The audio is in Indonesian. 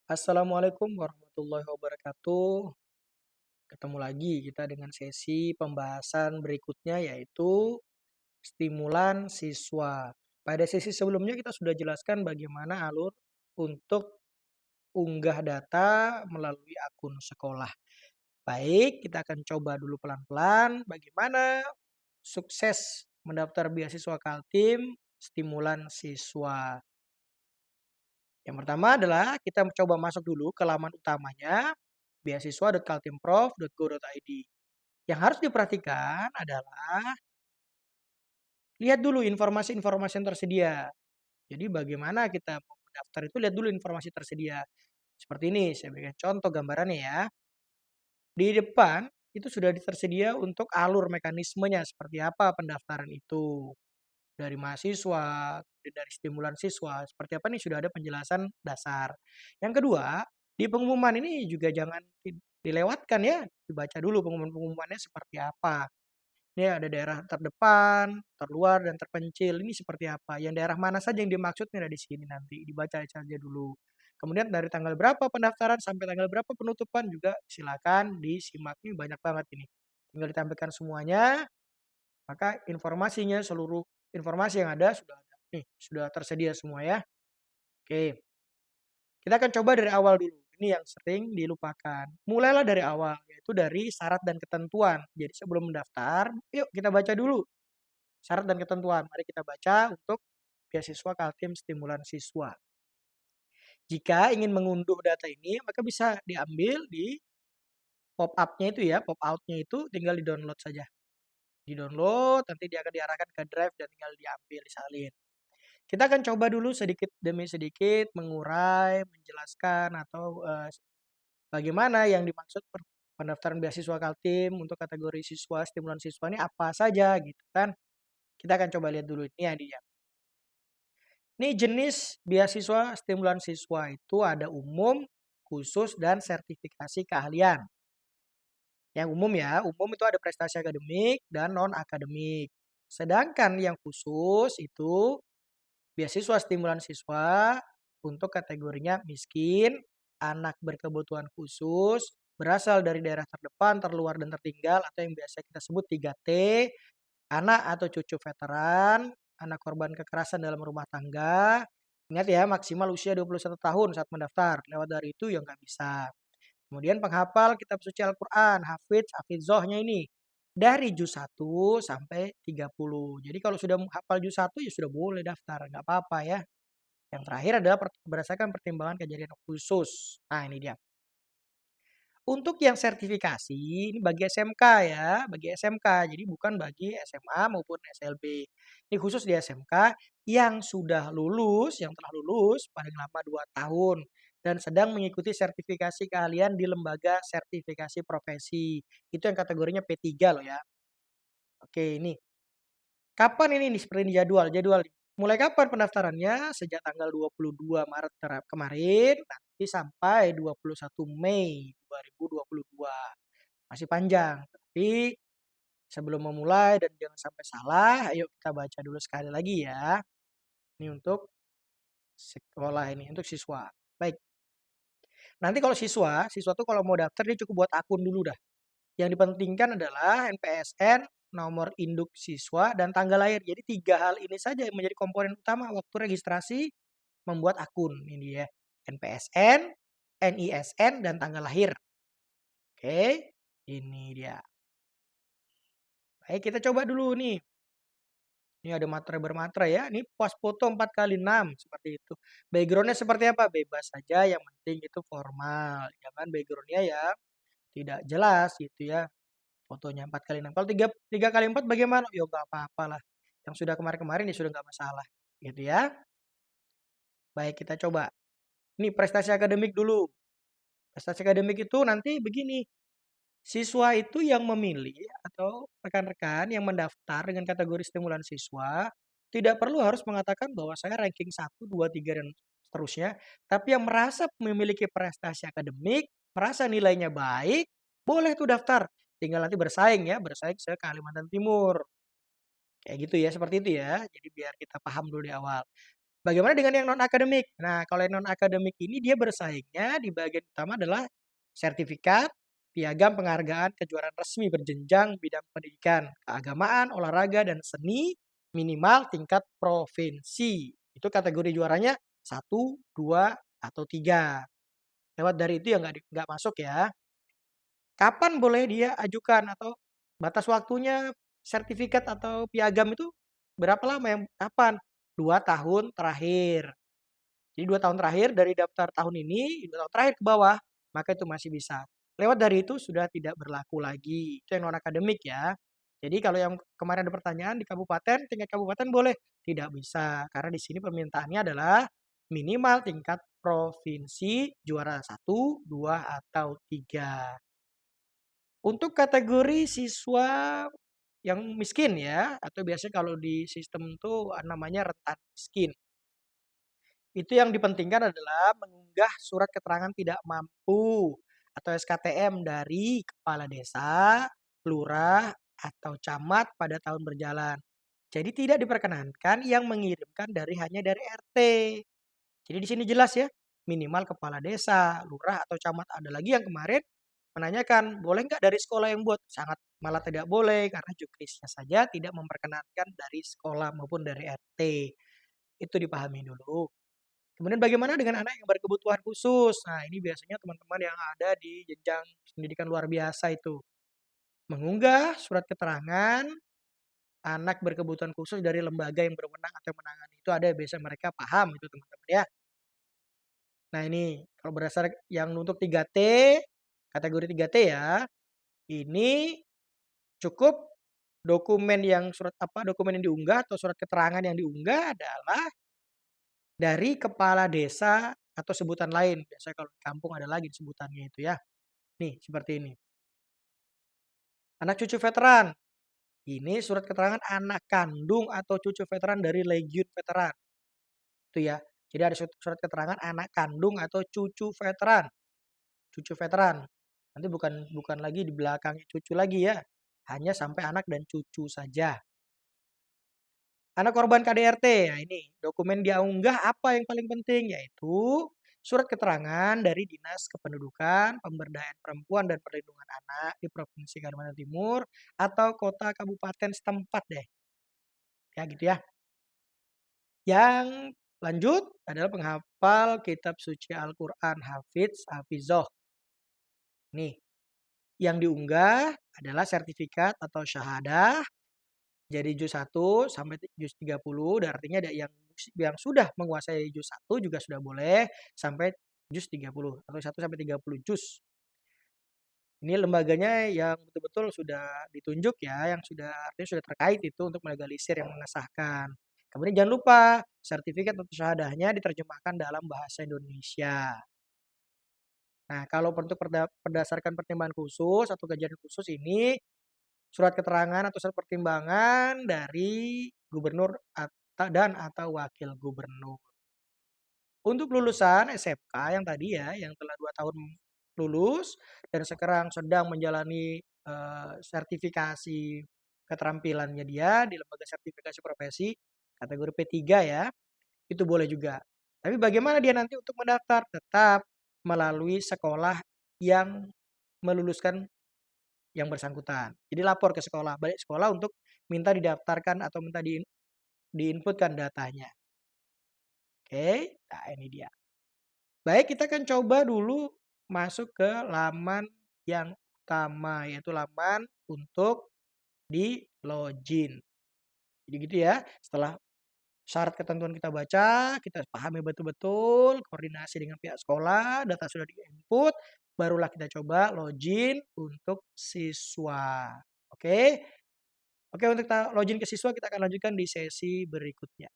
Assalamualaikum warahmatullahi wabarakatuh. Ketemu lagi kita dengan sesi pembahasan berikutnya yaitu stimulan siswa. Pada sesi sebelumnya kita sudah jelaskan bagaimana alur untuk unggah data melalui akun sekolah. Baik, kita akan coba dulu pelan-pelan bagaimana sukses mendaftar beasiswa Kaltim stimulan siswa. Yang pertama adalah kita coba masuk dulu ke laman utamanya beasiswa.kaltimprof.go.id. Yang harus diperhatikan adalah lihat dulu informasi-informasi yang tersedia. Jadi bagaimana kita mau mendaftar itu lihat dulu informasi tersedia. Seperti ini, saya berikan contoh gambarannya ya. Di depan itu sudah tersedia untuk alur mekanismenya seperti apa pendaftaran itu. Dari mahasiswa, kemudian dari stimulan siswa, seperti apa nih sudah ada penjelasan dasar. Yang kedua, di pengumuman ini juga jangan dilewatkan ya, dibaca dulu pengumuman-pengumumannya seperti apa. Ini ada daerah terdepan, terluar, dan terpencil. Ini seperti apa? Yang daerah mana saja yang dimaksud ini ada di sini nanti. Dibaca saja dulu. Kemudian dari tanggal berapa pendaftaran sampai tanggal berapa penutupan juga silakan disimak. Ini banyak banget ini. Tinggal ditampilkan semuanya, maka informasinya seluruh informasi yang ada sudah ada. Nih, sudah tersedia semua ya. Oke, kita akan coba dari awal dulu. Ini yang sering dilupakan. Mulailah dari awal, yaitu dari syarat dan ketentuan. Jadi sebelum mendaftar, yuk kita baca dulu syarat dan ketentuan. Mari kita baca untuk beasiswa Kaltim Stimulan Siswa. Jika ingin mengunduh data ini, maka bisa diambil di pop up-nya itu ya, pop out-nya itu tinggal di-download saja. Di-download, nanti dia akan diarahkan ke drive dan tinggal diambil, disalin. Kita akan coba dulu sedikit demi sedikit mengurai, menjelaskan atau bagaimana yang dimaksud pendaftaran beasiswa Kaltim untuk kategori siswa, stimulan siswa ini apa saja gitu kan. Kita akan coba lihat dulu ini ya dia. Ini jenis beasiswa stimulan siswa itu ada umum, khusus, dan sertifikasi keahlian. Yang umum ya, umum itu ada prestasi akademik dan non-akademik. Sedangkan yang khusus itu beasiswa stimulan siswa untuk kategorinya miskin, anak berkebutuhan khusus, berasal dari daerah terdepan, terluar, dan tertinggal atau yang biasa kita sebut 3T, anak atau cucu veteran, anak korban kekerasan dalam rumah tangga. Ingat ya, maksimal usia 21 tahun saat mendaftar. Lewat dari itu ya nggak bisa. Kemudian penghafal kitab suci Al-Quran, hafidz, hafidzohnya ini. Dari juz 1 sampai 30. Jadi kalau sudah hafal juz 1 ya sudah boleh daftar, nggak apa-apa ya. Yang terakhir adalah berdasarkan pertimbangan kejadian khusus. Nah ini dia. Untuk yang sertifikasi, ini bagi SMK ya, bagi SMK. Jadi bukan bagi SMA maupun SLB. Ini khusus di SMK yang sudah lulus, yang telah lulus paling lama 2 tahun dan sedang mengikuti sertifikasi keahlian di lembaga sertifikasi profesi. Itu yang kategorinya P3 loh ya. Oke, ini. Kapan ini nih seperti ini jadwal nih. Mulai kapan pendaftarannya? Sejak tanggal 22 Maret kemarin nanti sampai 21 Mei 2022. Masih panjang, tapi sebelum memulai dan jangan sampai salah, ayo kita baca dulu sekali lagi ya. Ini untuk sekolah ini, untuk siswa. Baik. Nanti kalau siswa tuh kalau mau daftar dia cukup buat akun dulu dah. Yang dipentingkan adalah NPSN, nomor induk siswa, dan tanggal lahir. Jadi 3 hal ini saja yang menjadi komponen utama waktu registrasi membuat akun. Ini ya, NPSN, NISN, dan tanggal lahir. Oke, ini dia. Baik, kita coba dulu nih. Ini ada materai bermaterai ya. Ini pos foto 4x6 seperti itu. Backgroundnya seperti apa? Bebas saja, yang penting itu formal. Jangan backgroundnya ya tidak jelas gitu ya. Fotonya 4x6. Kalau tiga kali 4 bagaimana? Ya nggak apa-apa lah. Yang sudah kemarin-kemarin ya sudah nggak masalah. Gitu ya. Baik, kita coba. Ini prestasi akademik dulu. Prestasi akademik itu nanti begini. Siswa itu yang memilih atau rekan-rekan yang mendaftar dengan kategori stimulan siswa tidak perlu harus mengatakan bahwa saya ranking 1, 2, 3 dan seterusnya. Tapi yang merasa memiliki prestasi akademik, merasa nilainya baik, boleh tuh daftar. Tinggal nanti bersaing ya, bersaing ke Kalimantan Timur. Kayak gitu ya, seperti itu ya. Jadi biar kita paham dulu di awal. Bagaimana dengan yang non-akademik? Nah, kalau yang non-akademik ini dia bersaingnya di bagian utama adalah sertifikat, piagam penghargaan kejuaraan resmi berjenjang bidang pendidikan, keagamaan, olahraga, dan seni minimal tingkat provinsi. Itu kategori juaranya satu, 2, atau 3. Lewat dari itu ya nggak masuk ya. Kapan boleh dia ajukan atau batas waktunya sertifikat atau piagam itu berapa lama yang kapan? 2 tahun terakhir. Jadi 2 tahun terakhir dari daftar tahun ini, 2 tahun terakhir ke bawah, maka itu masih bisa. Lewat dari itu sudah tidak berlaku lagi. Itu yang non akademik ya. Jadi kalau yang kemarin ada pertanyaan di kabupaten, tingkat kabupaten boleh? Tidak bisa, karena di sini permintaannya adalah minimal tingkat provinsi juara satu, 2, atau 3. Untuk kategori siswa yang miskin ya, atau biasanya kalau di sistem tuh namanya rentan miskin. Itu yang dipentingkan adalah mengunggah surat keterangan tidak mampu atau SKTM dari kepala desa, lurah, atau camat pada tahun berjalan. Jadi tidak diperkenankan yang mengirimkan hanya dari RT. Jadi di sini jelas ya, minimal kepala desa, lurah, atau camat. Ada lagi yang kemarin menanyakan, boleh nggak dari sekolah yang buat? Sangat malah tidak boleh karena juknisnya saja tidak memperkenankan dari sekolah maupun dari RT. Itu dipahami dulu. Kemudian bagaimana dengan anak yang berkebutuhan khusus? Nah, ini biasanya teman-teman yang ada di jenjang pendidikan luar biasa itu. Mengunggah surat keterangan anak berkebutuhan khusus dari lembaga yang berwenang atau menangani. Itu ada biasa mereka paham itu teman-teman ya. Nah ini kalau berdasar yang untuk 3T, kategori 3T ya, ini cukup dokumen yang diunggah atau surat keterangan yang diunggah adalah dari kepala desa atau sebutan lain. Biasanya kalau di kampung ada lagi sebutannya itu ya. Nih, seperti ini. Anak cucu veteran. Ini surat keterangan anak kandung atau cucu veteran dari Legiun Veteran. Itu ya. Jadi ada surat keterangan anak kandung atau cucu veteran. Cucu veteran. Nanti bukan bukan lagi di belakangnya cucu lagi ya. Hanya sampai anak dan cucu saja. Anak korban KDRT, nah ini dokumen dia unggah apa yang paling penting yaitu surat keterangan dari Dinas Kependudukan, Pemberdayaan Perempuan dan Perlindungan Anak di Provinsi Kalimantan Timur atau kota kabupaten setempat deh. Ya gitu ya. Yang lanjut adalah penghafal kitab suci Al-Qur'an, Hafizoh. Nih, yang diunggah adalah sertifikat atau syahadah. Jadi juz 1 sampai juz 30 artinya ada yang sudah menguasai juz 1 juga sudah boleh sampai juz 30 atau 1 sampai 30 juz. Ini lembaganya yang betul-betul sudah ditunjuk ya, yang sudah artinya sudah terkait itu untuk melegalisir yang mengesahkan. Kemudian jangan lupa sertifikat atau syahadahnya diterjemahkan dalam bahasa Indonesia. Nah, kalau untuk berdasarkan pertimbangan khusus atau kajian khusus ini surat keterangan atau surat pertimbangan dari gubernur dan atau wakil gubernur. Untuk lulusan SMK yang tadi ya, yang telah 2 tahun lulus dan sekarang sedang menjalani sertifikasi keterampilannya dia di lembaga sertifikasi profesi kategori P3 ya, itu boleh juga. Tapi bagaimana dia nanti untuk mendaftar? Tetap melalui sekolah yang meluluskan yang bersangkutan. Jadi lapor ke sekolah, balik sekolah untuk minta didaftarkan atau minta diinputkan datanya. Oke, nah ini dia. Baik, kita akan coba dulu masuk ke laman yang utama, yaitu laman untuk di login. Jadi gitu ya, setelah syarat ketentuan kita baca, kita pahami betul-betul, koordinasi dengan pihak sekolah, data sudah di-input, barulah kita coba login untuk siswa. Oke. Oke, untuk login ke siswa kita akan lanjutkan di sesi berikutnya.